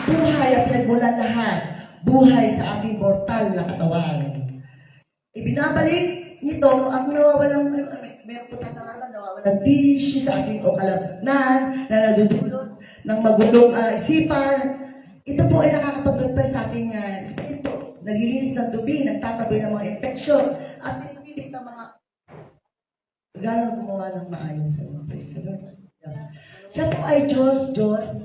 buhay at pinagmulan lahat, buhay sa ating mortal na katawan. Ibinabalik nito ang nawawalang, meron po tatalaman, nawawalang tissue sa ating okalabnan na nadudulot ng magulong isipan. Ito po ay nakakapag-prepare sa ating espiritu, naglilinis ng dubi, nagtataboy ng mga infection, at pinipilit ng mga gano'n gumawa ng maayos sa mga Praise the Lord. Siya po ay Diyos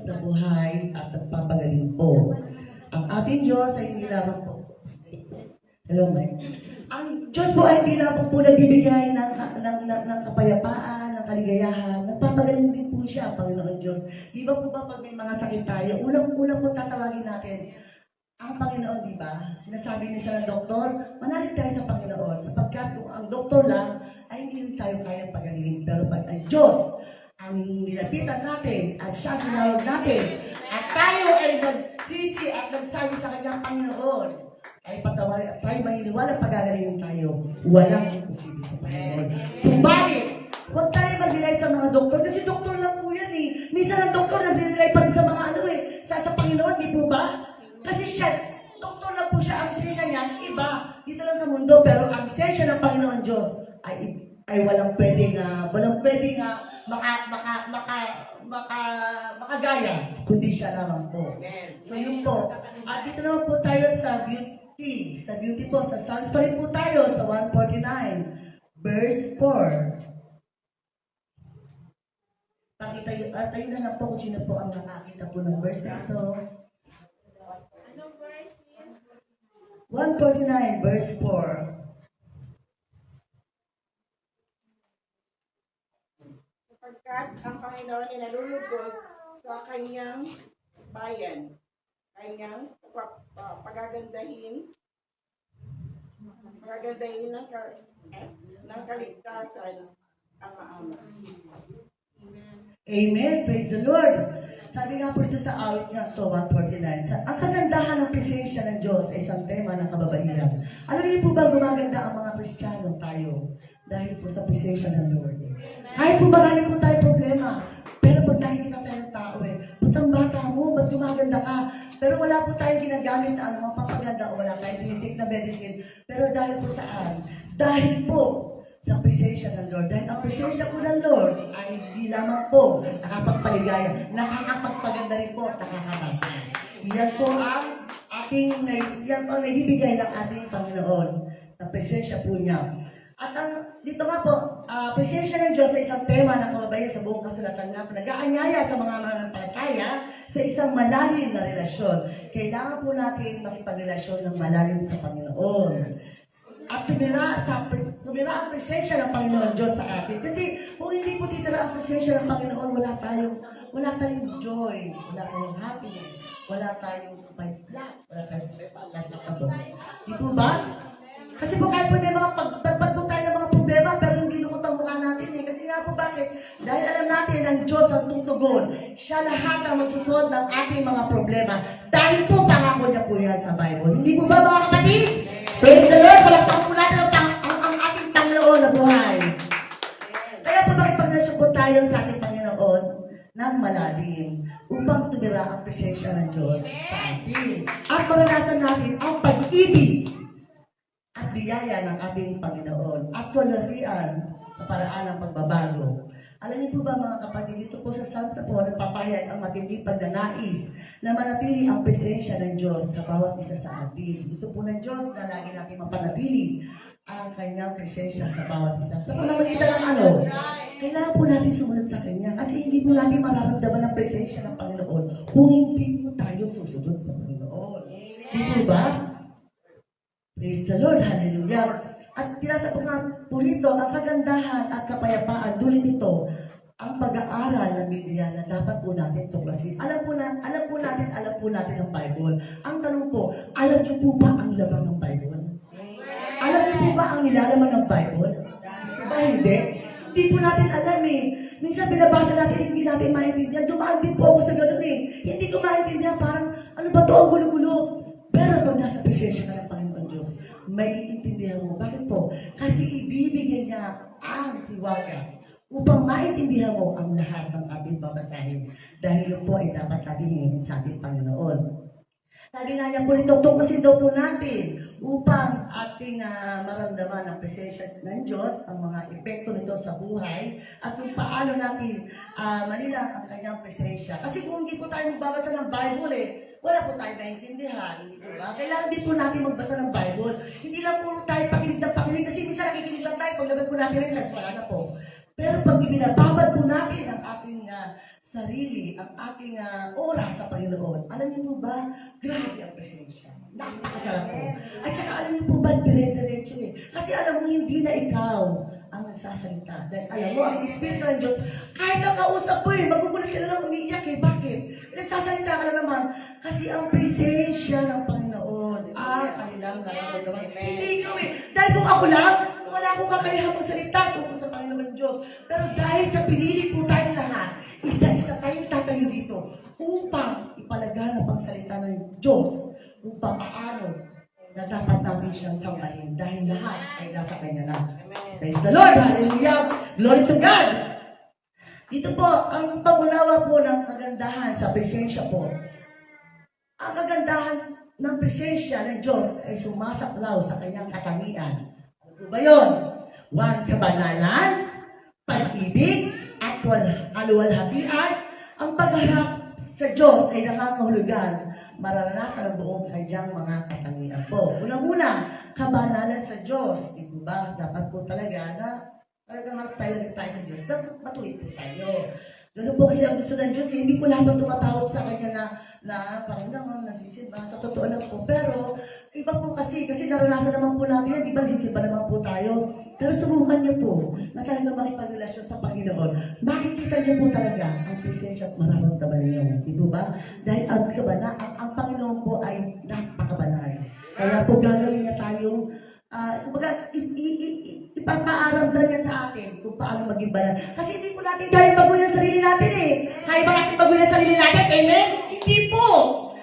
na buhay at nagpapagaling po. Ang ating Diyos ay hindi lamang po. Hello, Mike. Ang Diyos po ay hindi lamang po nagbibigay ng kapayapaan, ng kaligayahan. Nagpapagaling din po siya, Panginoon Diyos. Di ba po ba pag may mga sakit tayo, unang-unang po tatawagin natin, ang Panginoon, di ba? Sinasabi niya sa doktor, manalig tayo sa Panginoon, sapagkat kung ang doktor lang, ay hindi tayo kayang pagalingin. Pero pag ang Diyos, ang nilapitan natin, at siya tinawag natin, at tayo ay nagsisi at nagsabi sa kanyang Panginoon, ay patawarin at tayo maniniwala pagagalingin tayo. Walang imposible sa Panginoon. Subalit, huwag tayo mag-rely sa mga doktor, kasi doktor lang po yan eh. Minsan ang doktor nag-rely pa rin sa mga sa Panginoon, di po ba? Kasi siya, doktor lang po siya, ang sensya niya, iba, dito lang sa mundo, pero ang sensya ng Panginoon Diyos ay walang pwedeng makagaya, kundi siya lamang po. So yun po. At dito naman po tayo sa beauty po, sa Psalms pa rin po tayo, sa 149, verse 4. Pakita yun, at ayun na lang po kung sino po ang nakakita po ng verse na ito. 149, verse 4. Sapagkat ang Panginoon ay nalulugod sa kanyang bayan, kanyang pagagandahin ng kaligtasan ang ama. Amen. Praise the Lord. Sabi nga po dito sa awit nga to, 149, ang kagandahan ng presensya ng Diyos ay isang tema ng kababaihan. Alam niyo po ba gumaganda ang mga Kristiyano tayo dahil po sa presensya ng Lord? Kahit po marami po tayo problema, pero pag nakikita tayo ng tao putang bata mo, ba't gumaganda ka? Pero wala po tayo ginagamit na mga papaganda o wala tayong tinitik na medicine. Pero dahil po saan? Dahil po sa presensya ng Lord. Dahil ang presensya po ng Lord ay hindi lamang po nakapagpaligaya, nakakapagpaganda rin po at nakakabasa. Yan po ang yan po ang naibibigay ng ating Panginoon na presensya po niya. At dito nga po, presensya ng Diyos ay isang tema ng kababayan sa buong kasulatan nga po. Nag-aanyaya sa mga mananampalataya sa isang malalim na relasyon. Kailangan po natin makipagrelasyon ng malalim sa Panginoon. At tumira ang presensya ng Panginoon Diyos sa atin. Kasi kung hindi po titira ang presensya ng Panginoon, wala tayong joy, wala tayong happiness, wala tayong pagplat, wala tayong pagpapagod. Di po ba? Kasi po kahit po may mga pagpagpag po tayo ng mga problema, pero hindi lukot ang mukha natin eh. Kasi nga po bakit? Dahil alam natin ang Diyos ang tutugon. Siya lahat ang magsusunod ng ating mga problema. Dahil po pangako niya po yan sa Bible. Hindi po ba mga kapatid? Praise the Lord! Palakpak po natin ang ating Panginoon na buhay. Kaya po makipagrelasyon po tayo sa ating Panginoon ng malalim upang tumira ang presensya ng Diyos sa atin. At maranasan natin ang pag-ibig at biyaya ng ating Panginoon at walarian sa paraan ng pagbabago. Alam niyo po ba mga kapatid, dito po sa Santa po, nagpapahayag ang matindi pagnanais na manatili ang presensya ng Diyos sa bawat isa sa atin. Gusto po ng Diyos na lagi natin mapanatili ang kanyang presensya sa bawat isa. Sa pamamagitan ng kailangan po natin sumunod sa Kanya kasi hindi po natin mararamdaman ang presensya ng Panginoon kung hindi po tayo susunod sa Panginoon. Dito ba? Praise the Lord, hallelujah. At tinasa po nga po rito, ang kagandahan at kapayapaan, dulot nito, ang pag-aaral ng Biblia na dapat po natin tuklasin. Alam po natin ang Bible. Ang tanong po, alam niyo po ba ang laman ng Bible? Alam niyo po ba ang nilalaman ng Bible? Ba hindi? Hindi po natin alam eh. Minsan binabasa natin, hindi natin maintindihan. Dumaan din po ako sa ganun eh. Hindi ko maintindihan, parang, ano ba to ang gulo-gulo? Pero pag nasa presensya ka ng Panginoon Diyos, may iintindihan mo. Bakit po? Kasi ibibigay niya ang hiwaga upang maintindihan mo ang lahat ng ating babasahin. Dahil yun po ay dapat natin hingin sa ating Panginoon. Sabi nga niya po rito, tuklasin daw po natin upang ating maramdaman ang presensya ng Diyos, ang mga epekto nito sa buhay, at kung paano natin manilang ang kanyang presensya. Kasi kung hindi po tayo magbabasa ng Bible, wala po tayo maintindihan, hindi po ba? Kailangan din po natin magbasa ng Bible. Hindi lang po tayo pakinig ng pakinig, kasi minsan nakikinig lang tayo, paglabas po natin ng church, wala na po. Pero pag binababad po natin ang ating sarili, ang ating oras sa Panginoon, alam niyo po ba, grabe ang presensya. Napakasarap po. At saka alam niyo po ba, dire-diretso eh. Kasi alam mo, hindi na ikaw ang nagsasalita. Dahil alam mo, ang Espiritu ng Diyos, kahit ang kausap mo magugulat ka na lang umiiyak eh. Bakit? Nagsasalita ka na naman. Kasi ang presensya ng Panginoon, kanilang nararamdaman. Hindi ikaw eh. Dahil kung ako lang, wala akong kakayahan magsalita tungkol sa Panginoon Diyos. Pero dahil sa pinili po tayong lahat, isa-isa tayong tatayo dito upang ipalaganap ang salita ng Diyos kung paano na dapat natin siyang sambahin dahil lahat ay nasa Kanya na. Praise the Lord! Hallelujah! Glory to God! Dito po, ang pangunawa po ng kagandahan sa presensya po. Ang kagandahan ng presensya ng Diyos ay sumasaklaw sa Kanyang katangian. Ano ba yun? One, kabanalan, pag-ibig, at kaluwalhatian. Ang pagharap sa Diyos ay nangangahulugan mararanasan ang buong kanyang mga katangian po. Unang-una, kabanalan sa Diyos. Ito ba? Dapat po talaga na talagang harap tayo sa Diyos. Dapat matuwid po tayo. Ganun po kasi ang gusto ng Diyos. Hindi po lahat ng tumatawag sa Kanya na Panginoon, nagsisimba. Sa totoo lang po. Pero, iba po kasi naranasan naman po natin yan. Di ba nagsisimba naman po tayo? Pero subukan niyo po na talagang makipagrelasyon sa Panginoon. Makikita niyo po talaga ang presensya at mararamdaman niyo. Di po ba? Dahil ang Panginoon po ay napakabanal. Kaya po gagawin niya tayong ipapaaramdam niya sa atin kung paano maging banal. Kasi hindi po natin kaya baguhin ang sarili natin eh. Kaya ba natin baguhin ang sarili natin? Amen? Hindi po.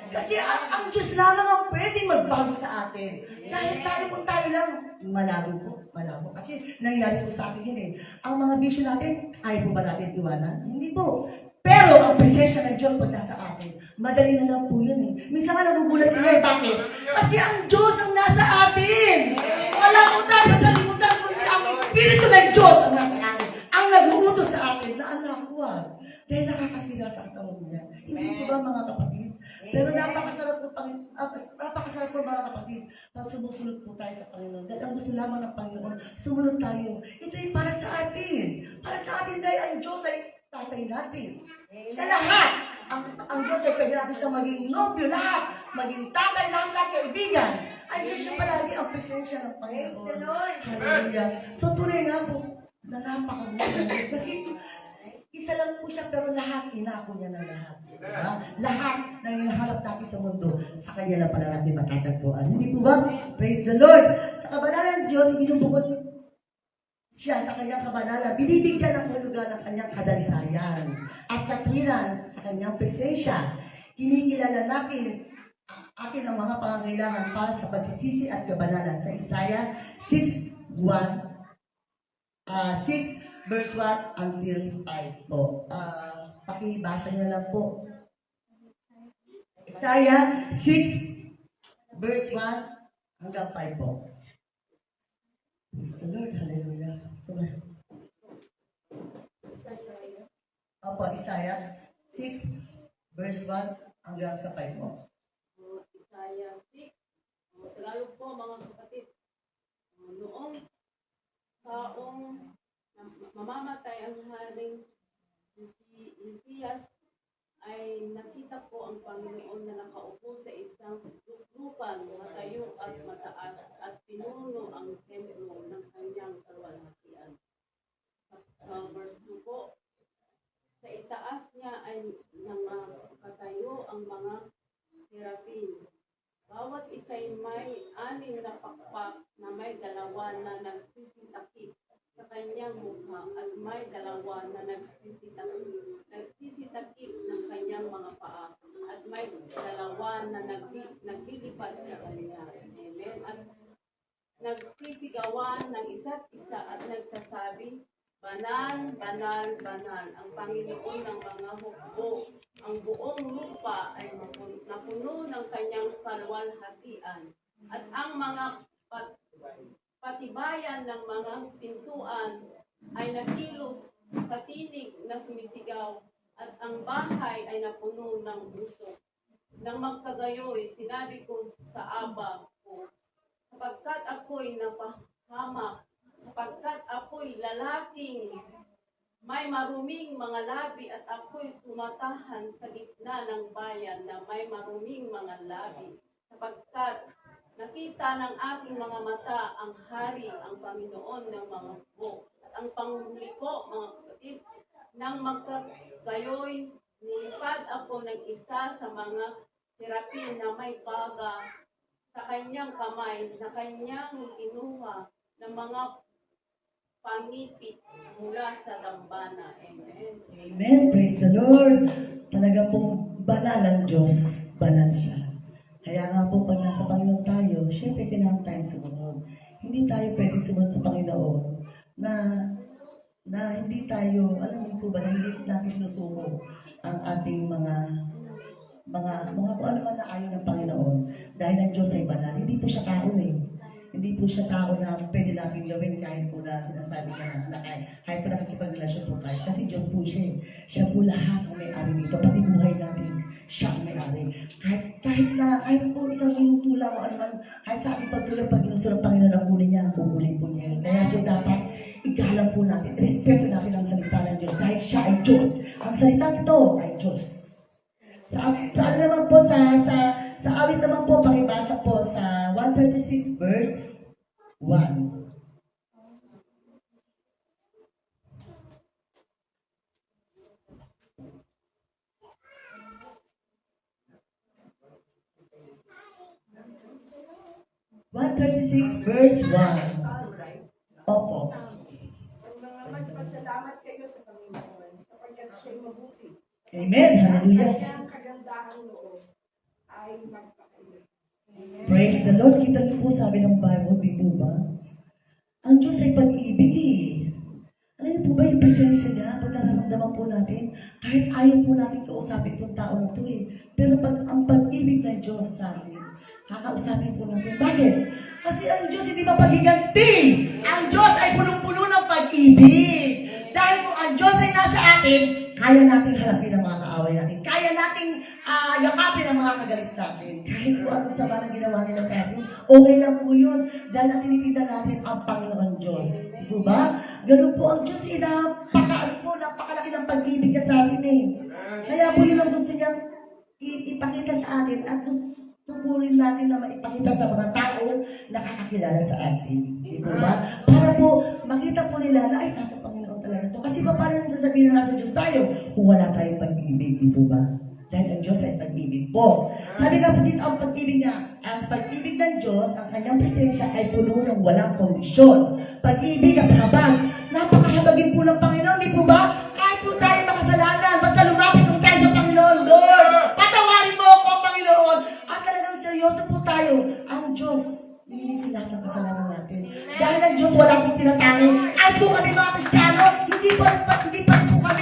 Kasi ang Diyos lamang ang pwedeng magbago sa atin. Dahil tayo lang, malabo po. Malabo. Kasi nangyari po sa akin yun eh. Ang mga bisyo natin, ayaw po ba natin iwanan? Hindi po. Pero ang presensya ng Diyos pag nasa atin, madali na lang po yun eh. Minsan nga nagugulat sila eh. Bakit? Kasi ang Diyos ang nasa atin. Wala po tayo sa salimutan, kundi ang Espiritu ng Diyos ang nasa atin. Ang nag-uutos sa atin na anak ko dahil nakakasira sa katawan niya. Hindi po ba mga kapatid? Pero napakasarap po mga kapatid pag sumusunod po tayo sa Panginoon. Dahil ang gusto lamang ng Panginoon, sumunod tayo. Ito ay para sa atin. Para sa atin dahil ang Diyos ay tatay natin. Sa lahat. Ang Diyos ay pwede natin siyang maging nobyo lahat. Maging tatay lahat kaibigan. Ang Diyos siya palagi ang presensya ng Panginoon. Hallelujah. So tunay nga po na napakabuti ng Diyos. Kasi isa lang po siya pero lahat, inako niya na lahat. Diba? Lahat ng hinahanap natin sa mundo, sa Kanya na pala natin matatagpuan. Hindi po ba? Praise the Lord. Sa kabanalan ng Diyos, binubukod siya sa Kanyang kabanalan. Binibigyan ng hulugan ng Kanyang kadalisayan at katwiran sa Kanyang presensya. Kinikilala natin ang mga pangangailangan para sa pagsisisi at kabanalan sa Isaiah 6 verse 1 until 5 po. Pakibasa niyo na lang po. Isaiah 6 verse 1 hanggang 5 po. Praise the Lord. Hallelujah. Opo, Isaiah 6 verse 1 hanggang sa 5 po. Isaiah 6. Tagalog po mga kapatid. Noong taong mamamatay ang haring Uzzias ay nakita po ang Panginoon na nakaupo sa isang luklukan, matayo at mataas at pinuno ang templo ng kanyang kaluwalhatian. Verse 2 po, sa itaas niya ay nakatayo ang mga serapin. Bawat isa'y may 6 na pakpak na may 2 na nagsisitakip sa kanyang mukha at may 2 na nagsisitakip ng kanyang mga paa at may 2 na naglilipad sa kanya. Amen. At nagsisigawan ng isa't isa at nagsasabi, Banal, banal, banal, ang Panginoon ng mga hukbo. Ang buong lupa ay napuno ng kanyang kaluwalhatian. At ang mga patibayan ng mga pintuan ay nakilos sa tinig na sumisigaw. At ang bahay ay napuno ng usok. Nang magkagayoy, sinabi ko sa Aba ko, sapagkat ako'y napahamak, sapagkat ako'y lalaking may maruming mga labi at ako'y tumatahan sa gitna ng bayan na may maruming mga labi. Sapagkat nakita ng aking mga mata ang hari, ang Panginoon ng mga hukbo. At ang panghuli po, mga kapatid, nang magkagayoy, nilipad ako ng isa sa mga serapin na may baga sa kanyang kamay na kanyang kinuha ng mga pangipit mula sa dambana. Amen. Amen. Praise the Lord. Talaga pong banal ang Diyos. Banal siya. Kaya nga po pag nasa Panginoon tayo, syempre kailangan tayong sumunod. Hindi tayo pwedeng sumunod sa Panginoon na hindi tayo, alam mo po ba, na hindi natin sinusuko ang ating mga kung ano man na ayaw ng Panginoon. Dahil ang Diyos ay banal. Hindi po siya tao eh. Hindi po siya tao na pwede natin gawin kahit po na sinasabi ka na kahit po nakikipagrelasyon po tayo. Kasi Diyos po siya. Siya po lahat ang may-ari dito. Pati buhay natin, siya ang may-ari. Kahit po isang minuto lang o ano man, kahit sa ating pagtulog, pag ginusto ng Panginoon ang kunin niya, kukunin po niya. Kaya po dapat igalang po natin, respeto natin ang salita ng Diyos. Dahil siya ay Diyos. Ang salita nito ay Diyos. Sa ano naman po, sa awit naman po, pakibasa po sa 136 verse 1. Verse 1. Opo. Magpasalamat kayo sa Panginoon sapagkat siya'y mabuti. Amen. Hallelujah. Kanyang kagandahan loob ay magpakailan. Praise the Lord. Kita niyo po sabi ng Bible, di po ba? Ang Diyos ay pag-ibig eh. Alam niyo po ba yung presensya niya? Pag nararamdaman po natin, kahit ayaw po natin kausapin itong tao na ito eh. Pero pag ang pag-ibig ng Diyos sa atin, kakausapin po natin. Bakit? Kasi ang Diyos hindi mapagiganti. Ang Diyos ay punong-puno ng pag-ibig. Dahil kung ang Diyos ay nasa atin, kaya nating harapin ang mga kaaway natin. Kaya nating yakapin ang mga kagalit natin. Kahit po anong sama na ginawa nila sa atin, okay lang po yun. Dahil natinitinda natin ang Panginoon Diyos. Di po ba? Ganun po ang Diyos. Napakalaki ng pag-ibig niya sa atin eh. Kaya po yun ang gusto niyang ipakita sa atin at tukurin natin na maipakita sa mga tao na nakakakilala sa atin. Di po ba? Para po makita po nila na ay nasa Panginoon talaga to. Kasi paano nang sasabihin na nasa Diyos tayo kung wala tayong pag-ibig, di po ba? Dahil ang Diyos ay pag-ibig po. Sabi nga po dito ang pag-ibig niya, ang pag-ibig ng Diyos, ang kanyang presensya ay puno ng walang kondisyon. Pag-ibig at habag. Napakahabagin po ng Panginoon, di po ba? Kahit po tayo makasalanan, basta lumapit lang tayo sa Panginoon, Lord, patawarin mo ako, Panginoon. At talagang seryoso po tayo. Ang Diyos, nilinisin lahat ng kasalanan natin. Dahil ang Diyos wala pong tinatangi. Ay po kami mga Kristiyano, hindi pa po kami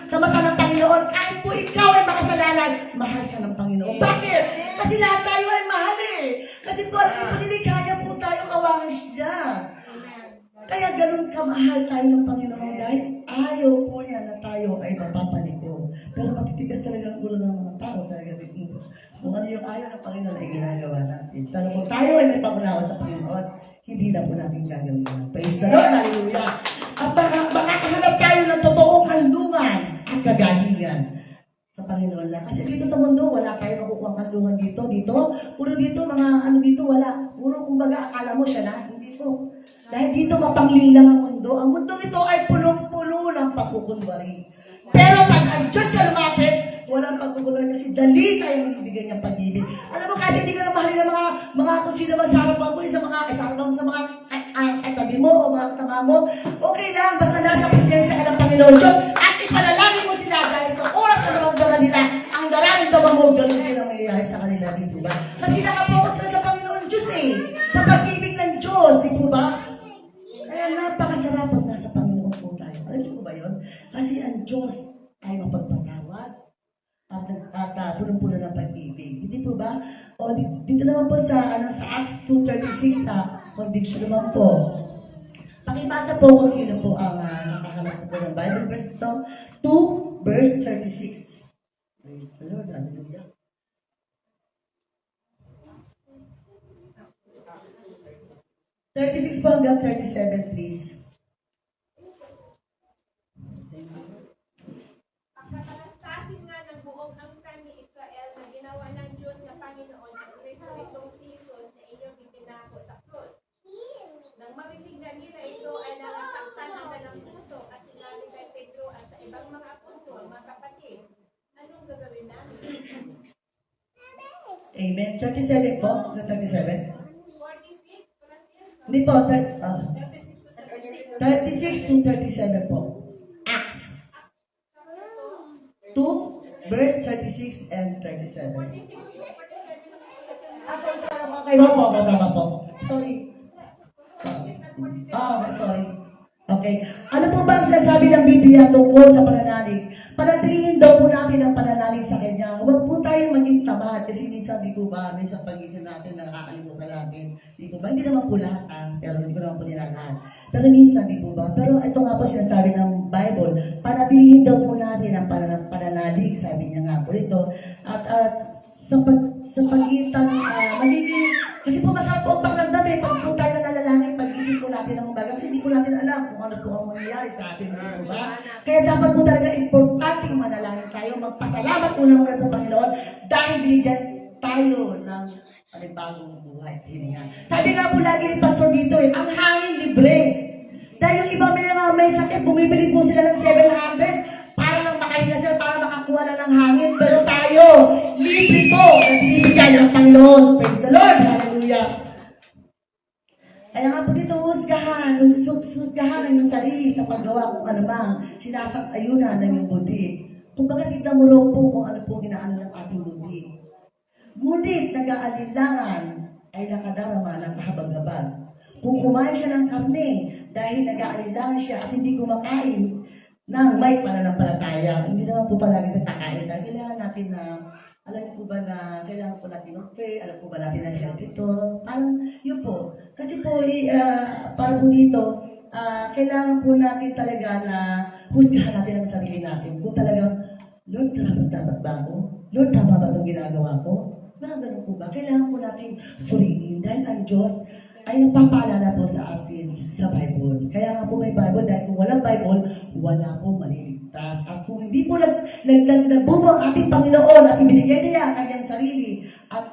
sa mata ng Panginoon. Kahit po ikaw ay makasalanan, mahal ka ng Panginoon. Bakit? Kasi lahat tayo ay mahal eh. Kasi po, kaya po tayo kawangan siya. Kaya ganun kamahal tayo ng Panginoon dahil ayaw po niya na tayo ay mapapaliko. Pero matitigas talaga ang ulo ng mga tao talaga dito. Kung ano yung ayaw ng Panginoon ay ginagawa natin. Pero kung tayo ay may pangunawa sa Panginoon, hindi na po natin gagawin yan. Praise the Lord! Hallelujah! At makakahanap tayo ng totoong kanlungan at kagalingan sa Panginoon lang. Kasi dito sa mundo, wala tayo makukuha kanlungan dito. Puro dito, mga dito, wala. Puro kumbaga, akala mo siya na. Hindi po. Dahil dito mapangling lang ang mundo. Ang mundo ito ay punong-puno ng pagkukunwari. Pero pag ang Diyos ka lumapit, walang pagkukunwari kasi dalisa yung ibigay niyang pag-ibig. Alam mo, kahit hindi ka na mahalin ng mga kung sino man sa harapan mo, sa mga katabi mo o mga kasama mo, okay lang, basta nasa presensya ka ng Panginoon Diyos at ipanalangin mo sila dahil sa oras na naramdaman nila, ang nararamdaman mo, ganun din ang mangyayari sa kanila, di po ba? Kasi nakapokus ka sa Panginoon Diyos eh, sa pag-ibig ng Diyos, di po ba? Kaya napakasarap pag nasa Panginoon po tayo. at punong-puno ng pag-ibig. Hindi po ba? O dito naman po sa Acts 2:36 conviction naman po. Pakibasa po kung sino po ang nakahanap po ng Bible verse ito. 2 verse 36. Praise the Lord. Hallelujah. (36) po hanggang 37, please. Pagkatalastasin nga ng buong angkan ni Israel na ginawa ng Diyos na Panginoon ang Kristo itong si Jesus na inyong ipinako sa krus. Nang marinig na nila ito ay nangasaktan ang dalang puso at sinabi kay Pedro at sa ibang mga apostol, mga kapatid, anong gagawin namin? Amen. 37 po. 37. 46, plus yan. Hindi po. 36 to 37 po. Acts 2 verse 36 and 37. Ako sa mga kayo po. Tama po. Sorry. Sorry. Okay. Ano po ba ang sinasabi ng Biblia tungkol sa pananalig? Panatilihin daw po natin ang pananalig sa Kanya. Huwag po tayong maging tamad kasi minsan di po ba, minsan pag-isip natin na nakakalimutan natin. Di po ba? Hindi naman po lahat pero hindi ko naman po nilalahat. Pero minsan di po ba? Pero ito nga po sinasabi ng Bible, panatilihin daw po natin ang pananalig, sabi niya nga po ito. At sa pagitan, magiging, kasi po masarap po ang paglandam pag po tayo nalalangin, pag-isip po natin ng umaga, kasi hindi po natin alam kung ano po ang mangyayari sa atin, di po ba? Kaya dapat po talaga importanteng manalangin tayo, magpasalamat unang-una sa Panginoon, dahil binigyan tayo ng panibagong buhay at hininga. Sabi nga po lagi ni Pastor dito ang hangin libre. Dahil yung iba may sakit, bumibili po sila ng 700 para lang makahinga sila, para makakuha na ng hangin. Pero tayo, libre po na binibigyan ng Panginoon. Praise the Lord. Hallelujah. Kaya nga po dito, husgahan ang iyong sarili sa paggawa kung ano bang sinasang-ayunan ng iyong buti. Kung baga tignan mo raw po kung ano po ginaano ng ating buti. Ngunit nag-aalinlangan ay nakadarama ng kahabag-habag. Kung kumain siya ng karne dahil nag-aalinlangan siya at hindi kumakain ng may pananampalataya, hindi naman po palagi nagkakain. Dahil kailangan natin na, alam po ba na kailangan po natin mag-pray, alam po ba natin na health ito, parang yun po. Kasi po, para po dito, kailangan po natin talaga na husgahan natin ang sarili natin. Kung talagang, Lord, dapat ba ako? Lord, tama ba itong ginagawa ko? Mga ganun po ba? Kailangan po natin suriin dahil ang Diyos ay nagpapaalala po sa atin sa Bible. Kaya nga po may Bible dahil kung walang Bible, wala po maliligtas. At kung hindi po nagbubo ang ating Panginoon at ibinigay niya ang kanyang sarili at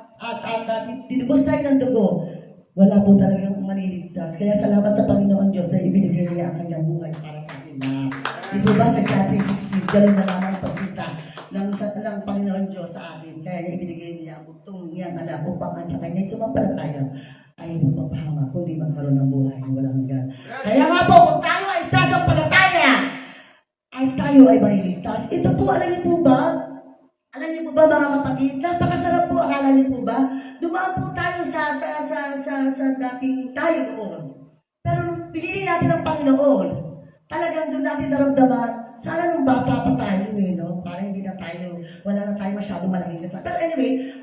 tinubos tayo ng dugo, wala po talagang maliligtas. Kaya salamat sa Panginoon Diyos na ibinigay niya ang kanyang buhay para sa atin na. Di po ba sa John 6:16, gano'n na lamang ang pagsita ng Panginoon Diyos sa atin. Kaya ibinigay niya ang bugtong niyang anak upang sa kanya sumampalataya ay magpapahama kundi magkaroon ng buhay na walang hanggan. Kaya nga po, kung tayo ay sasampalataya, ay tayo ay maliligtas. Ito po, alam niyo po ba? Alam niyo po ba mga kapatid? Napakasarap po, akala niyo po ba? Dumaan po tayo sa dating tayo doon. Pero nung pinili natin ang Panginoon, talagang doon natin naramdaman, sana nung bata pa tayo no? Para hindi na tayo, wala na tayo masyadong malaking kasama. Pero anyway,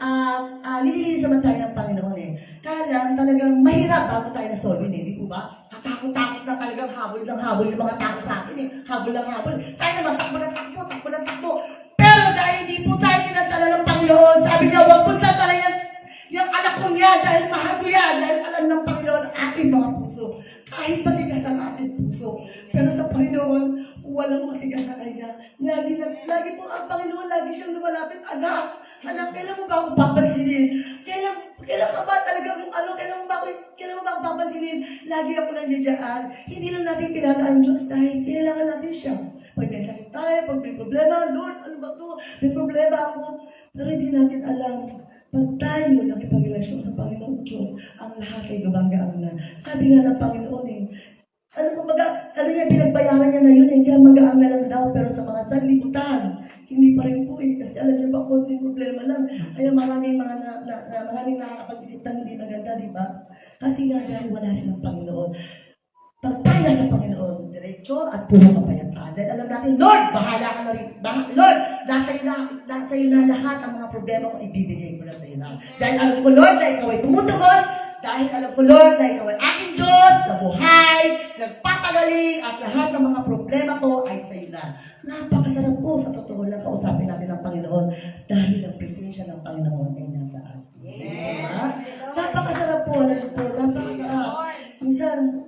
nililinis naman tayo ng Panginoon Kaya lang, talagang mahirap bago tayo na-solve di po ba? Takot-takot na talagang habol ng habol yung mga tao sa akin Habol ng habol. Tayo naman, takbo ng takbo. Pero dahil hindi po tayo kinantala ng Panginoon, sabi niya, huwag po tatala yung anak ko niya dahil mahal ko yan, dahil alam ng Panginoon ang ating mga puso. Kahit matigas ang ating puso. Pero sa Panginoon, walang matigas sa Kanya. Lagi po ang Panginoon, lagi siyang lumalapit. Anak, kailan mo ba akong papansinin? Kailan ka ba talaga kung ano, kailan mo ba akong papansinin? Lagi ako nandiyan. Hindi lang natin kilala ang Diyos dahil kailangan natin siya. Pag may sakit tayo, pag may problema, Lord, ano ba to? May problema ako. Pero hindi natin alam. Pag tayo nakipagrelasyon sa Panginoon Diyos, ang lahat ay gumagaan na. Sabi nga ng Panginoon ano niya, pinagbayaran niya na yun kaya magaan na lang daw, pero sa mga sanlibutan, hindi pa rin po kasi alam niyo ba, konting problema lang. Kaya maraming nakakapag-isip ng hindi maganda, di ba? Kasi nga dahil wala silang Pagnoon. Pag tayo sa Panginoon, diretso at puro kapayapaan. Dahil alam natin, Lord, bahala ka na rin. Lord, nasa iyo na lahat ang mga problema ko, ibibigay ko na sa iyo na. Dahil alam ko, Lord, na ikaw ay tumutugon. Dahil alam ko, Lord, na ikaw ay aking Diyos, na buhay, nagpapagaling, at lahat ng mga problema ko ay sa iyo na. Napakasarap po sa totoo lang kausapin natin ang Panginoon dahil ang presensya ng Panginoon ay nasa atin. Diba? Napakasarap po, alam po, napakasarap.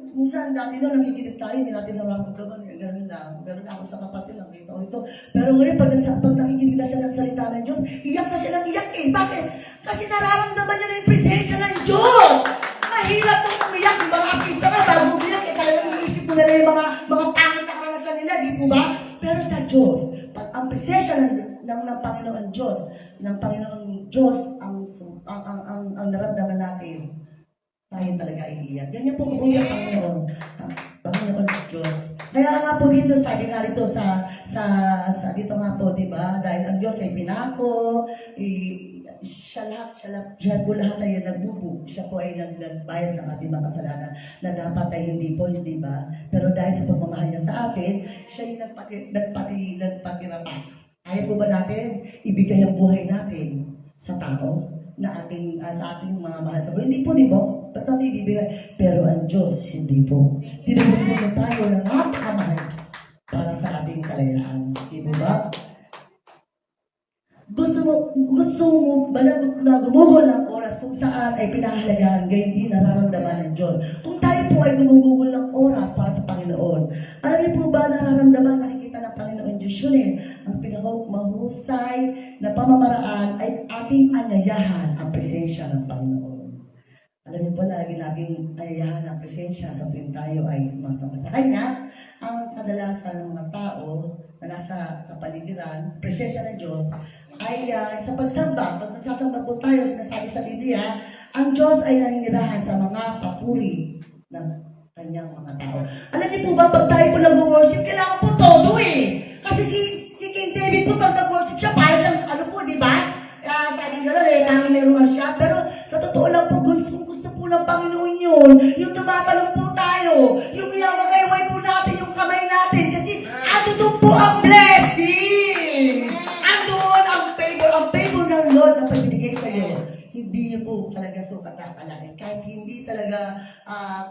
Minsan dati daw nakikinig tayo, hindi natin nararamdaman, gano'n lang ako sa kapatid lang, dito. Pero ngayon, pag nakikinig na siya ng salita ng Diyos, iyak na siya ng iyak eh. Bakit? Kasi nararamdaman niya na yung presensya ng Diyos. Mahirap pong umiyak, yung mga artista nga, bago umiyak, talagang iniisip mo nila yung mga pangit na karanasan nila, di po ba? Pero sa Diyos, pag ang presensya ng Panginoon Diyos, ng Panginoon Diyos, ang naramdaman natin, tayo talaga iiyak. Ganyan po kung yung Panginoon Diyos. Kaya nga po dito, sabi nga rito dito nga po, di ba? Dahil ang Diyos ay pinako, siya po lahat ay nagbubog. Siya po ay nagbayad ng ating mga kasalanan na dapat ay hindi po, hindi ba? Pero dahil sa pagmamahal niya sa atin, siya ay nagpatirapak. Kaya po ba natin ibigay ang buhay natin sa tao? Na sa ating mga mahal sa buhay. Hindi po, di ba? Ba't natin ibibigay? Pero ang Diyos, hindi po. Tinubos mo na tayo ng napakamahal para sa ating kalayaan. Di po ba? Gusto mo ba na gumugol ng oras kung saan ay pinahalagahan, gayon din nararamdaman ng Diyos. Kung tayo po ay gumugol ng oras para sa Panginoon, alam niyo po ba nararamdaman, nakikita ng Panginoon Diyos yun eh, ang pinakamahusay na pamamaraan ay ating anyayahan ang presensya ng Panginoon. Alam niyo po, lagi nating anyayahan ang presensya sa tuwing tayo ay sumasama sa Kanya. Ang kadalasan ng mga tao na nasa kapaligiran, presensya ng Diyos, ay sa pagsamba. Pag nagsasamba po tayo, sinasabi sa Biblia, ang Diyos ay naninirahan sa mga papuri ng Kanyang mga tao. Alam niyo po ba, pag tayo po nag-worship, kailangan po todo eh. Kasi si King David po, pag nag-worship siya, para siyang, ano po, di ba? Sabi nga lang, tanging meron siya. Pero sa totoo lang po, gusto po ng Panginoon yun. Yung tumatalong po tayo. Yung pinamagayway po natin, yung kamay natin. Kasi ano doon po ang blessing. Andun ang favor ng Lord na pagbibigay sa iyo. Hindi niyo po talaga sukat nakakalain. Kahit hindi talaga,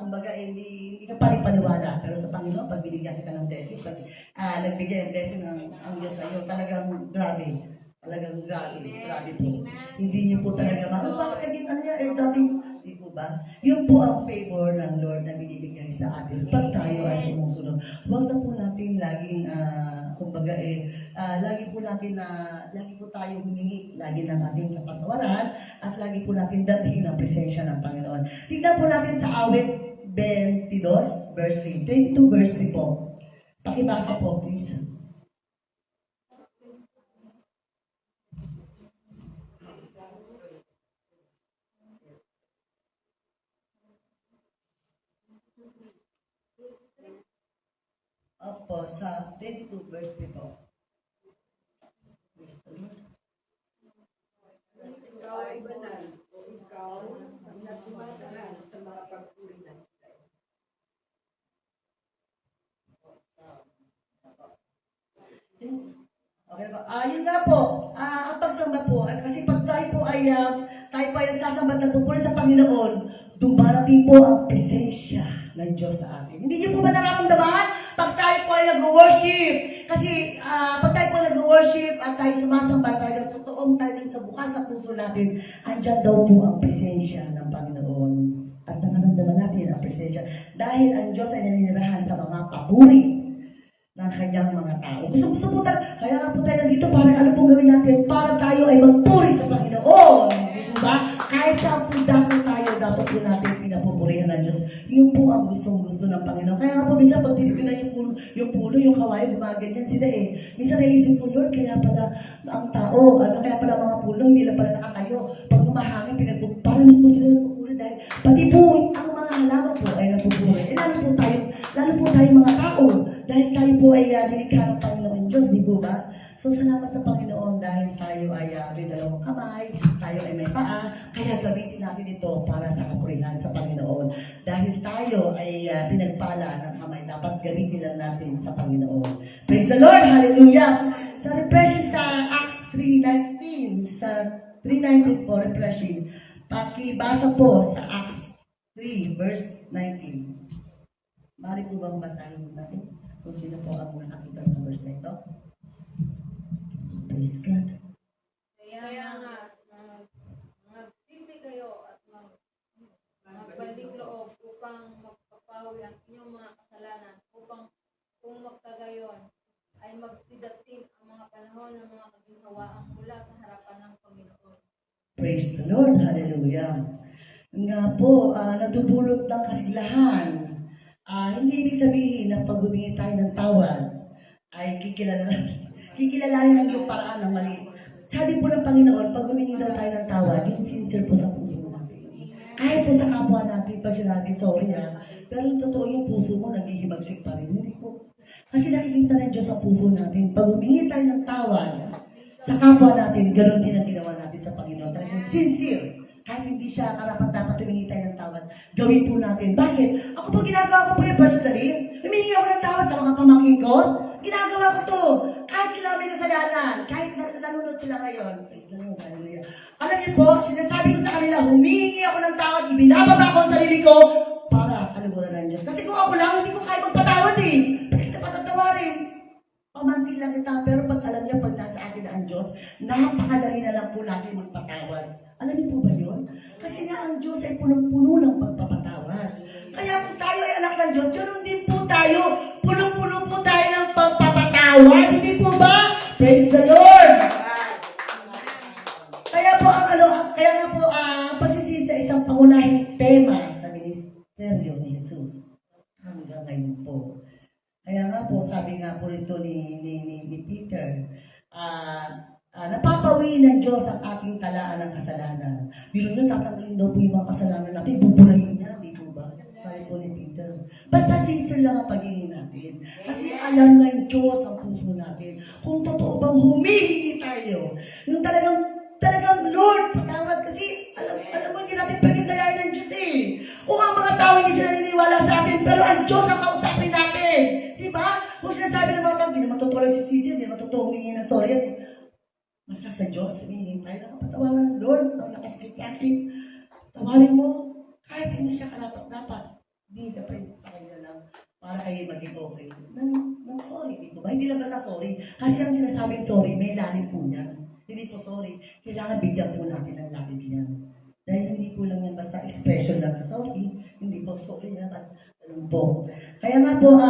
kumbaga, hindi ka pa rin paniwala. Pero sa Panginoon, pag binigyan ka ng blessing, pag nagbigay ang blessing ng Diyos sa iyo, talagang grabe. Talagang grabe po. Hindi niyo po talaga bakit naging ano yan? Dating, di po ba? Yun po ang favor ng Lord na binibigay sa atin. Pag tayo ay sumusunod, huwag na po natin laging, lagi po tayo humingi, lagi ng ating kapatawaran, at lagi po natin dalhin ang presensya ng Panginoon. Tignan po natin sa awit 22, verse 3. 22, verse 3 po. Pakibasa po, please. Opo, sa 22 verse 3 po. Ikaw ay banal, o ikaw ang nagdumadaan sa mga pagpuri ng Israel. Okay ba? Yun nga po, ang pagsamba po, kasi pag tayo po ay nagsasamba ng tungkol sa Panginoon, dumarating po ang presensya ng Diyos sa atin. Hindi niyo po ba nararamdaman? Pag tayo po ay nag-worship, kasi pag tayo po nag-worship at tayo sumasamba, tayo totoong tayo sa bukas sa puso natin, andyan daw po ang presensya ng Panginoon. At nararamdaman natin ang presensya. Dahil ang Diyos ay naninirahan sa mga papuri ng Kanyang mga tao. Gusto po tayo, kaya nga po tayo nandito para ano pong gawin natin? Para tayo ay magpuri sa Panginoon. Di ba? Kahit sa pundako tayo, dapat po natin pinapupurihan ng Diyos. Yun po ang gustong-gusto ng Panginoon. Kaya nga po, minsan pag tinipinan yung puno, yung kawayo, gumaganyan sila eh. Minsan naisip ko, Lord, kaya pala ang tao, kaya pala mga puno, hindi lang pala nakatayo. Pag umahangin, parang po sila nagpupuri dahil pati po, ang mga halaman po ay nagpupuri. Lalo po tayo mga tao, dahil tayo po ay nilikha ng Panginoon Diyos, di po ba? So, salamat sa Panginoon dahil tayo ay may dalawang kamay, tayo ay may paa, kaya gamitin natin ito para sa kapurihan sa Panginoon. Dahil tayo ay pinagpala ng kamay, dapat gamitin lang natin sa Panginoon. Praise the Lord! Hallelujah! Sa refreshing sa Acts 3:19, sa 3:19 po, refreshing, pakibasa po sa Acts 3, verse 19. Mari po bang basahin natin kung sino po ang nakakita ng verse na ito? Praise God. Kaya nga, magsisi kayo at magbalik loob upang magpapawi ang inyong mga kasalanan, upang kung magkagayon ay magsidating ang mga panahon ng mga kaginhawaang mula sa harapan ng Panginoon. Praise the Lord. Hallelujah. Nga po, nadudulot ng kasiglahan. Hindi ibig sabihin na pag humingi tayo ng tawad, ay kikilalanin lang yung paraan ng mali. Sabi po ng Panginoon, pag humingi daw tayo ng tawad, yung sincere po sa puso natin. Kahit po sa kapwa natin, pag sinabi, sorry pero totoo yung puso mo, naghihimagsik pa rin. Hindi po. Kasi nakikita ng Diyos sa puso natin. Pag humingi tayo ng tawad sa kapwa natin, ganoon din ang ginawa natin sa Panginoon. Talagang sincere. Kahit hindi siya karapat-dapat humingi tayo ng tawad, gawin po natin. Bakit? Ako po ginagawa ko po yung personally. Humingi ako ng tawad sa mga pamangkin ko. Ginagawa ko to. Kahit sila may kasalanan, kahit nalunod sila ngayon. Praise the Lord, hallelujah. Alam niyo po, sinasabi ko sa kanila, humingi ako ng tawad, ibinababa ko ang sarili ko para kaluguran ng Diyos. Kasi kung ako lang, hindi ko kaya magpatawad eh. Ba't kita patatawarin? Pamangkin lang kita, pero pag alam niya, pag nasa atin na ang Diyos, napakadali na lang po natin magpatawad. Alam niyo po ba yun? Kasi nga ang Diyos ay punong-puno ng pagpapatawad. Kaya kung tayo ay anak ng Diyos, ganoon din po tayo. Punong-puno po tayo ng pagpapatawad. Hindi po ba? Praise the Lord! Kaya po kaya nga po pagsisisi sa isang pangunahing tema sa ministeryo ni Jesus. Hanggang ngayon po. Kaya nga po, sabi nga po rito ni Peter, napapawi ng Diyos ang ating talaan ng kasalanan. Biro nyo, tatanggalin daw po yung mga kasalanan natin, buburahin niya, di po ba? Sabi po ni Peter. Basta sincere lang ang paghingi natin. Kasi alam ng Diyos ang puso natin. Kung totoo bang humihingi tayo, yung talagang Lord, patawad kasi alam mo, hindi natin pwedeng dayain ng Diyos eh. Kung ang mga tao hindi sila naniniwala sa atin, pero ang Diyos ang kausapin natin. Di ba? Kung sinasabi ng mga tao, hindi naman totoo lang si Sisi, hindi naman totoo humingi ng sorry yan eh. Basta sa Diyos, humingi tayo ng kapatawaran. Lord, ito nakasakit sa akin. Tawarin mo, kahit hindi siya karapat-dapat. Hindi ka pwede sa kanya lang para kayo maging okay. Nang sorry, di ba? Hindi lang basta sorry. Kasi ang sinasabing sorry, may lalim po niyan. Hindi po sorry. Kailangan bigyan po natin ng lalim yan. Dahil hindi po lang yan basta expression lang na sorry. Hindi po sorry na basta ganun po. Kaya nga po,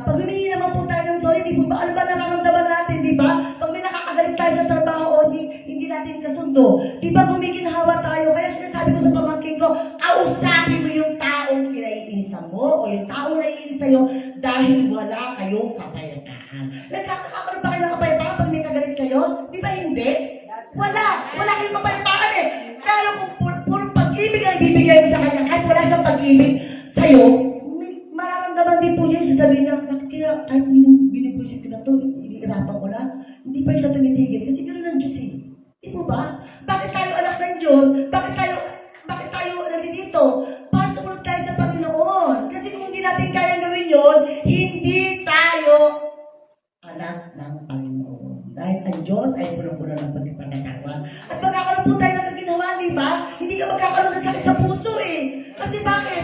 pag humingi naman po tayo ng sorry, di po ba? Ano ba nakaramdaman natin, di ba? Pag may nakakagalit tayo sa trabaho o hindi natin kasundo, di ba gumiginhawa tayo? Kaya sinasabi ko sa pamangkin ko, kausapin mo yung taong kinaiisa mo o yung taong naiinis sa'yo dahil wala kayong kapayapaan. Nagkakakaroon ba kayo ng kapayapaan pag may kagalit kayo? Di ba hindi? Wala kayong kapayapaan eh. Pero kung puro pag-ibig ang ibibigay mo sa kanya, kahit wala siyang pag-ibig sa'yo, mararamdaman din po niya, sasabihin niya, kaya kahit binibuisit ka na ito, iniirapan ko na, hindi pa siya tumitigil. Kasi gano'n ang Diyos eh. Di po ba? Bakit tayo anak ng Diyos? Bakit tayo nandito? Para sumunod tayo sa Panginoon. Kasi kung hindi natin kaya gawin yun, hindi tayo anak ng Panginoon. Dahil ang Diyos ay puno-puno ng pagpapatawad. At magkakaroon po tayo ng ginawa, di ba? Hindi ka magkakaroon ng sakit sa puso eh. Kasi bakit?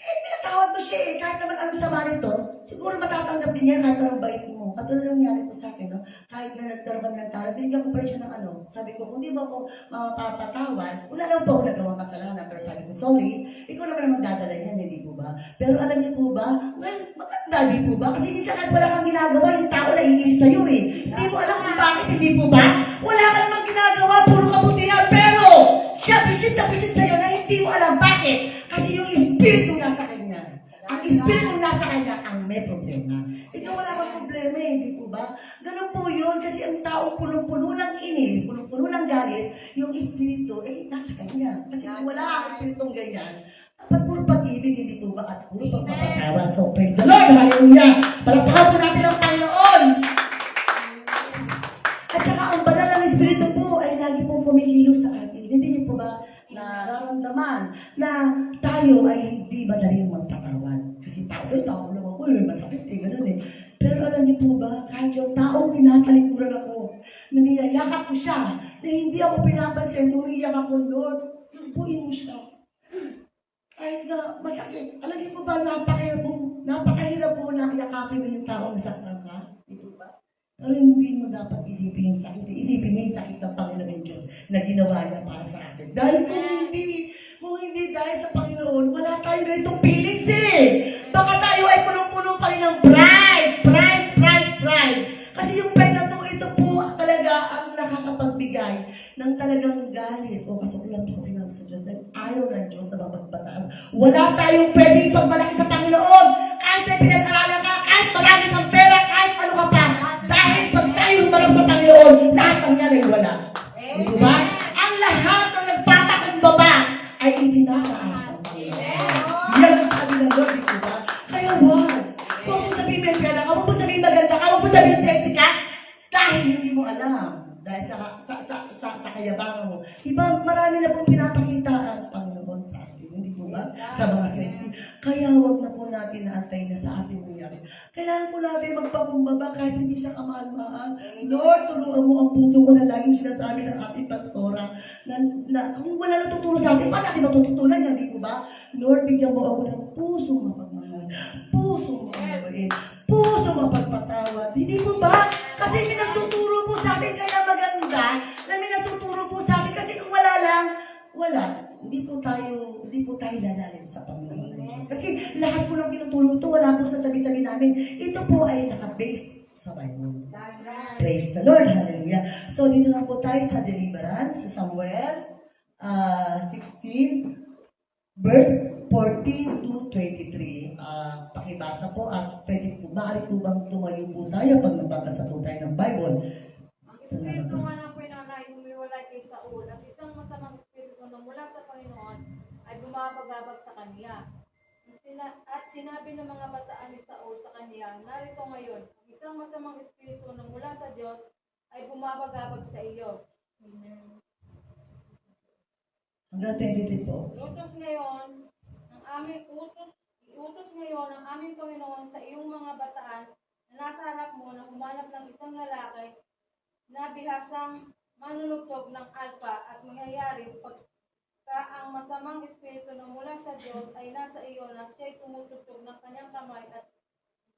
Pinatawad mo siya eh. Kahit naman anong sama nito, siguro matatanggap din niya kahit anong bait mo. Katulad ng nangyari po sa akin, no? Kahit na nagkaroon kami ng tawad, binigyan ko pa rin siya ng ano. Sabi ko, kung di mo ako mapapatawad, wala naman po ako nagawang kasalanan. Pero sabi ko, sorry, ikaw naman ang magdadala niyan, hindi po ba? Pero alam niyo po ba, well, maganda, di po ba? Kasi minsan kahit wala kang ginagawa, yung tao naiinis sa'yo eh. Hindi mo alam kung bakit, hindi po ba? Wala ka namang ginagawa, puro kabutihan, pero siya bisit na bisit sa'yo na hindi mo alam bakit. Kasi yung espiritu nasa kanya. Ang espiritu nasa kanya ang may problema. Ikaw wala kang problema eh, hindi po ba? Ganun po yun, kasi ang tao punong-puno ng inis, punong-puno ng galit, yung espiritu eh nasa kanya. Kasi kung wala ang espiritong ganyan, dapat puro pag-ibig, hindi po ba? At puro pagpapatawa. So praise the Lord, hallelujah! Palakpakan po natin ang Panginoon! po ba nararamdaman na tayo ay hindi madaling magpatawad? Kasi tao lang ako, masakit ganun eh. Pero alam niyo po ba, kahit yung taong tinatalikuran ako, na niyayakap ko siya, na hindi ako pinapansin, umiiyak ako, Lord, puin mo siya. Kahit na masakit. Alam niyo po ba, napakahirap po na yakapin mo yung taong nasaktan ka? Di po ba? Pero hindi mo dapat isipin yung sakit. Isipin mo yung sakit ng Panginoon Diyos na ginawa niya para sa atin. Dahil kung hindi dahil sa Panginoon, wala tayong ganitong feelings eh. Baka tayo ay punong-puno pa rin ng pride. Kasi yung pride na ito po talaga ang nakakapagbigay ng talagang galit o kasuklam sa Diyos. Ayaw ng Diyos na mapagbataas. Wala tayong pwedeng pagmalaki sa Panginoon. Kahit may pinag-aralan ka, kahit marami kang pera, kahit ano ka pa. Dahil pag tayo humarap sa Panginoon, lahat ng yan ay wala. Di ba? Ang lahat ng nagpapakumbaba ay itinataas ng Panginoon. Yan ang sabi ng Lord, di ba? Kaya wag. Huwag mo sabihin may pera ka, huwag mo sabihin maganda ka, huwag mo sabihin sexy ka, dahil hindi mo alam. Dahil sa kayabangan mo. Diba, marami na pong pinapakita ang Panginoon sa atin. Hindi po ba? Sa mga sexy. Kaya huwag na po natin naantay na sa ating nangyari. Kailangan po natin magpakumbaba kahit hindi siya kamahal-mahal. Lord, turuan mo ang puso ko na laging sinasabi ng ating pastora na kung wala natuturo sa atin, paano natin matututunan niya? Hindi po ba? Lord, bigyan mo ako ng puso mapagmahal. Puso mapagmahal. Puso mapagpatawad. Hindi po ba? Kasi may nagtuturo po sa atin kaya maganda na may nagtuturo po sa atin kasi kung wala lang, wala. Hindi po tayo lalalim sa Panginoon ng Diyos. Kasi lahat po ng tinuturo ito, wala po sa sabi-sabi namin. Ito po ay nakabase sa Bible. Praise the Lord. Hallelujah. So, dito na po tayo sa deliverance, sa Samuel 16, verse 14 to 23. Pakibasa po at maaari po bang tumayo po tayo pag nagbabasa po tayo ng Bible. Ang espiritu nga ng pinanay humiwalay kay Saul at isang masamang espiritu na mula sa Panginoon ay bumabagabag sa kaniya. At sinabi ng mga bataan ni Saul sa kaniya, narito ngayon, ang isang masamang espiritu na mula sa Diyos ay bumabagabag sa iyo. Hanggang 23 po. Iutos ngayon ang aming Panginoon sa iyong mga bataan na nasa harap mo na humanap ng isang lalaki na bihasang manunugtog ng alpa at mangyayari pagka ang masamang espiritu na mula sa Diyos ay nasa iyo na siya'y tumutugtog ng kanyang kamay at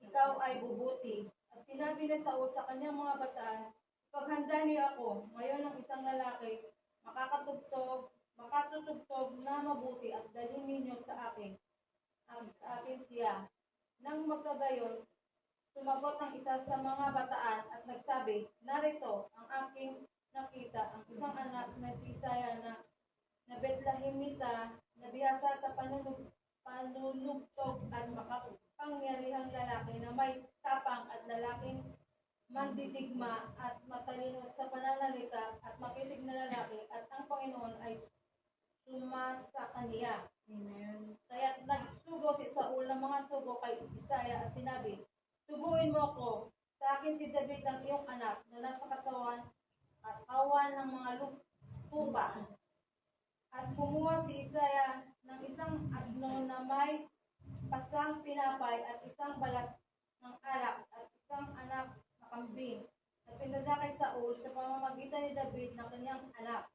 ikaw ay bubuti. At sinabi ni Saul sa kanyang mga bataan, paghanda niyo ako ngayon ng isang lalaki makatutugtog na mabuti at dalhin ninyo sa akin siya. Nang magkagayon, sumagot ang isa sa mga bataan at nagsabi, narito ang aking nakita, ang isang anak na si Isaya na Bethlehemita na bihasa sa panunugtog at makapangyarihang lalaki na may tapang at lalaking mandidigma at matalino sa pananalita at makisig na lalaki at ang Panginoon ay sumasa kaniya. Amen. Kaya nagsugo si Saul ng mga sugo kay Isaya at sinabi, suguin mo ko, sa akin si David ang iyong anak na nasa katawan at awan ng mga lupa. At kumuha si Isaya ng isang asno na may pasang tinapay at isang balat ng alak at isang anak na kambing. At pinadala kay Saul sa pamamagitan ni David na kanyang anak.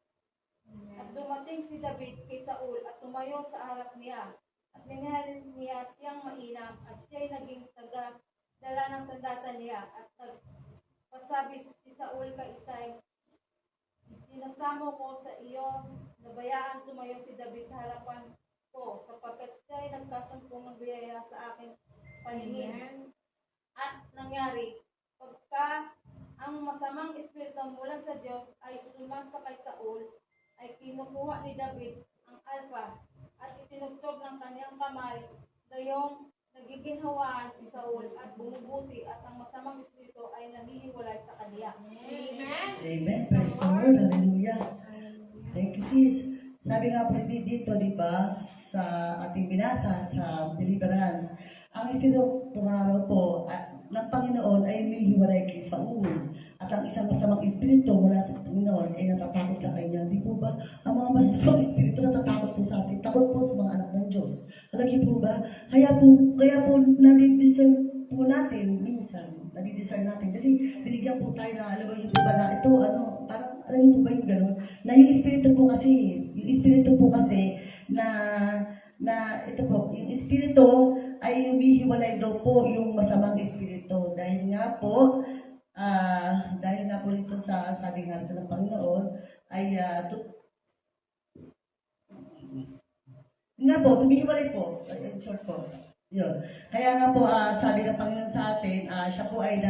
At dumating si David kay Saul at tumayo sa harap niya. At minahal niya siyang mainam at siya'y naging taga-dala ng sandata niya. At nagpasabi si Saul kay Isay, sinasamo ko sa iyo, nabayaan tumayo si David sa harapan ko, sapagkat siya'y nagkasumpong ng biyaya sa aking paningin. At nangyari, pagka ang masamang espiritu mula sa Diyos ay sumasa kay Saul, ay kinukuha ni David ang alpa at itinugtog ng kanyang kamay, gayong nagiginhawaan si Saul at bumubuti at ang masamang espiritu ay nahihiwalay sa kanya. Amen. Amen. Praise the Lord. Hallelujah. Thank you, sis. Sabi nga po dito, di ba, sa ating binasa sa deliverance, ang espiritu tumaraw po, ng Panginoon ay humihiwalay kay Saul. At ang isang masamang espiritu mula sa Panginoon ay natatakot sa kanya. Di po ba? Ang mga masasamang espiritu natatakot po sa atin. Takot po sa mga anak ng Diyos. Alam niyo po ba? Kaya po nadidiscern po natin minsan. Nadidiscern natin. Kasi binigyan po tayo na, alam mo yung po ba na ito, parang, alam niyo po ba yung gano'n? Na yung espiritu po kasi na ito po, yung espiritu ay humihiwalay daw po yung masamang espiritu. Dahil nga po dito sa sabi nga ito ng Panginoon, ay nga po, humihiwalay po. In short po. Yun. Kaya nga po, sabi ng Panginoon sa atin, siya po ay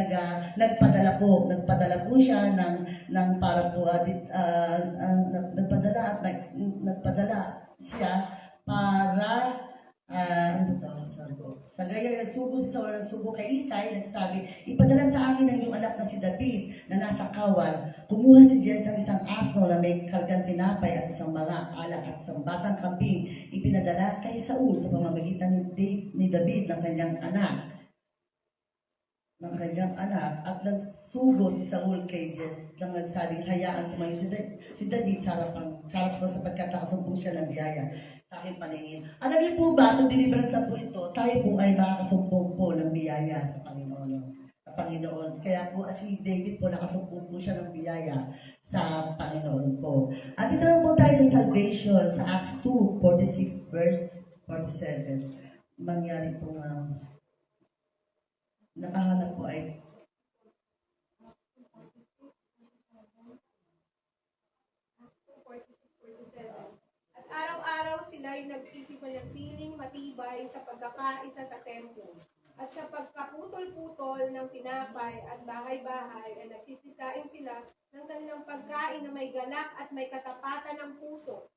nagpadala po. Nagpadala po siya ng para po, nagpadala siya para sa gaya nagsugo kay Isay, nagsabi, ipadala sa akin ang iyong anak na si David na nasa kawan. Kumuha si Jess ng isang asno na may kargang tinapay at isang mga alak at isang batang kambing. Ipinadala kay Saul sa pamamagitan ni David ng kanyang anak. At nagsugo si Saul kay Jess nang nagsabing, hayaan tumayo si David sa harap ko sapagkat nakasumpong siya ng biyaya sa aking paningin. Alam niyo po ba, itong deliverance na po ito, tayo po ay makakasumpong po ng biyaya sa Panginoon. Kaya po si David po nakasumpong po siya ng biyaya sa Panginoon po. At ito na po tayo sa salvation sa Acts 2:46 verse 47. Mangyari po nga nakahanap po ay Araw-araw sila'y nagsisimulatiling matibay sa pagkakaisa sa templo. At sa pagkaputol-putol ng tinapay at bahay-bahay ay nagsisikain sila ng kanilang pagkain na may galak at may katapatan ng puso.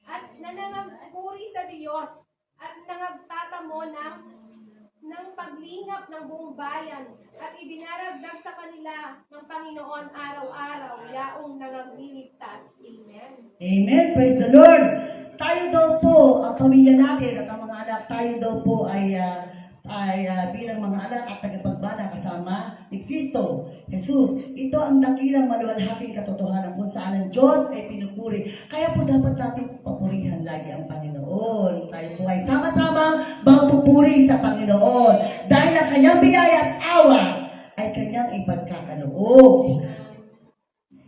At nanangagpuri sa Diyos at nangagtatamo ng paglingap ng buong bayan at idinaragdag sa kanila ng Panginoon araw-araw yaong nangagliligtas. Amen. Amen. Praise the Lord. Tayo daw po, ang pamilya natin at ang mga anak, tayo daw po ay bilang mga anak at tagapagbana kasama ni Kristo, Jesus. Ito ang dakilang maluwalhating katotohanan kung saan ang Diyos ay pinupuri. Kaya po dapat natin papurihan lagi ang Panginoon. Tayo po ay sama-sama magpupuri sa Panginoon dahil ang kanyang biyaya at awa ay kanyang ipagkakaloob.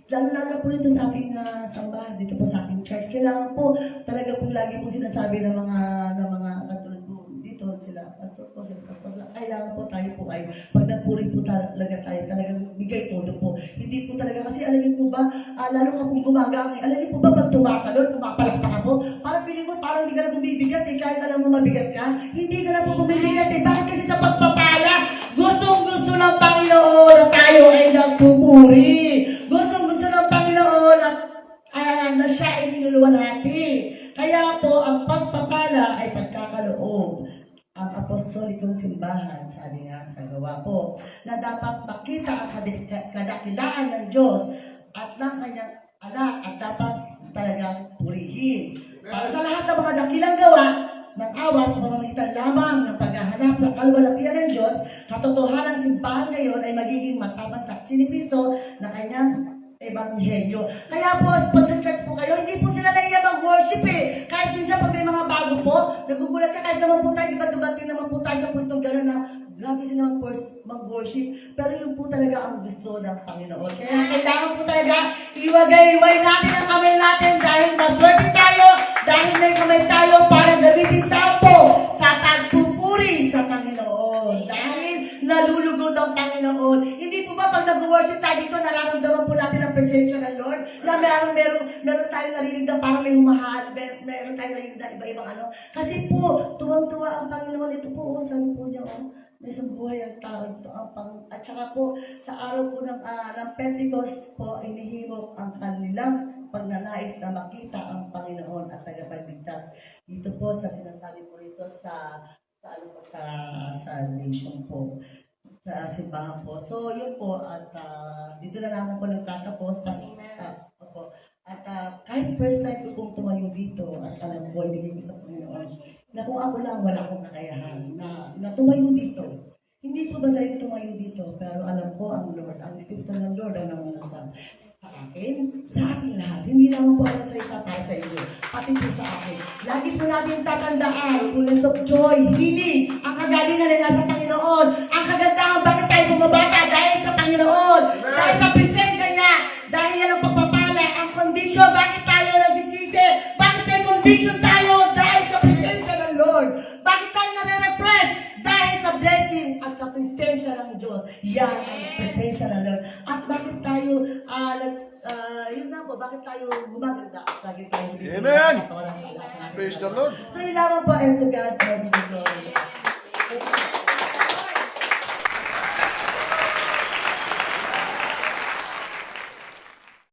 Lalo-lalo po dito sa ating sambahan, dito po sa ating church. Kailangan po, talaga po lagi po sinasabi ng mga katulad po dito sila, pastor po, kailangan po tayo po ay, pag nagpuri po talaga tayo, talagang bigay todo po. Hindi po talaga, kasi alam niyo po ba, lalo ka pong gumagang, alam niyo po ba, pag tumatalon, pumapalakpak ka po, parang piling mo, parang hindi ka na bumibigat kahit alam mo mabigat ka, hindi ka na po bumibigat bakit kasi sa pagpapala, gustong-gusto ng Panginoon na tayo ay nagpupuri. Gustong-gusto ng Panginoon na siya ay niluluwalhati. Kaya po, ang pagpapala ay pagkakaloob. Ang apostolikong simbahan, sabi nga sa gawa po, na dapat makita ang kadakilaan ng Diyos at ng kanyang anak at dapat talagang purihin. Para sa lahat ng mga dakilang gawa ng awas sa pamamagitan lamang ng paghahanap sa kalwalatian ng Diyos, katotohanan ng simbahan ngayon ay magiging matapang saksi ni Kristo na kanyang ebanghelyo. Kaya po, pag sa church po kayo, hindi po sila naiya mag-worship Kahit minsan pag may mga bago po, nagugulat ka, kahit naman po tayo, di ba dumating naman po tayo sa puntong gano'n na grabe sila mag-worship. Pero yun po talaga ang gusto ng Panginoon. Kaya kailangan po talaga iwagay-iway natin ang kamay natin dahil maswerte tayo, dahil may kamay tayo para gamitin sa pagpupuri sa Panginoon. Dahil nalulugod ang Panginoon. Hindi po ba pag nag-worship tayo dito, nararamdaman po natin ang presensya ng Lord? Na meron tayong narinig na parang may humahal, meron tayong narinig na iba-ibang ano. Kasi po, tuwang-tuwa ang Panginoon. Ito po, sabi po niya, may buhay ang tao ito. At saka po, sa araw po ng Pentecost po, inihimok ang kanilang pagnanais na makita ang Panginoon at tagapagligtas. Dito po sa sinasabi po rito sa nation po, sa simbahan po. So, yun po, at dito na naman po nagtatapos. At kahit first time ko pong tumayo dito, at alam ko, ibigay ko sa Panginoon, na kung ako lang, wala akong kakayahan, na tumayo dito. Hindi po madali tumayo dito, pero alam ko ang Lord, ang Espiritu ng Lord ang nangungusan sa akin, sa ating lahat. Hindi lang po ang salita para sa inyo, pati po sa akin. Lagi po natin tatandaan, fullness of joy, healing, ang kagalingan ay nasa Panginoon. Ang kagandahan, bakit tayo bumabata? Dahil sa Panginoon. Dahil sa presensya niya. Dahil yan ang pagpapala, ang conviction, bakit tayo nasisisi? Bakit may conviction tayo? Dahil sa presensya ng Lord. Bakit tayo nare-refresh? Dahil sa blessing at sa presensya ng Diyos. Yan ang presensya ng Lord. At bakit tayo, yun na po, bakit tayo gumaganda? Bakit tayo Amen. Praise Praise the Lord. So, yun lamang po, and to God, all be the glory.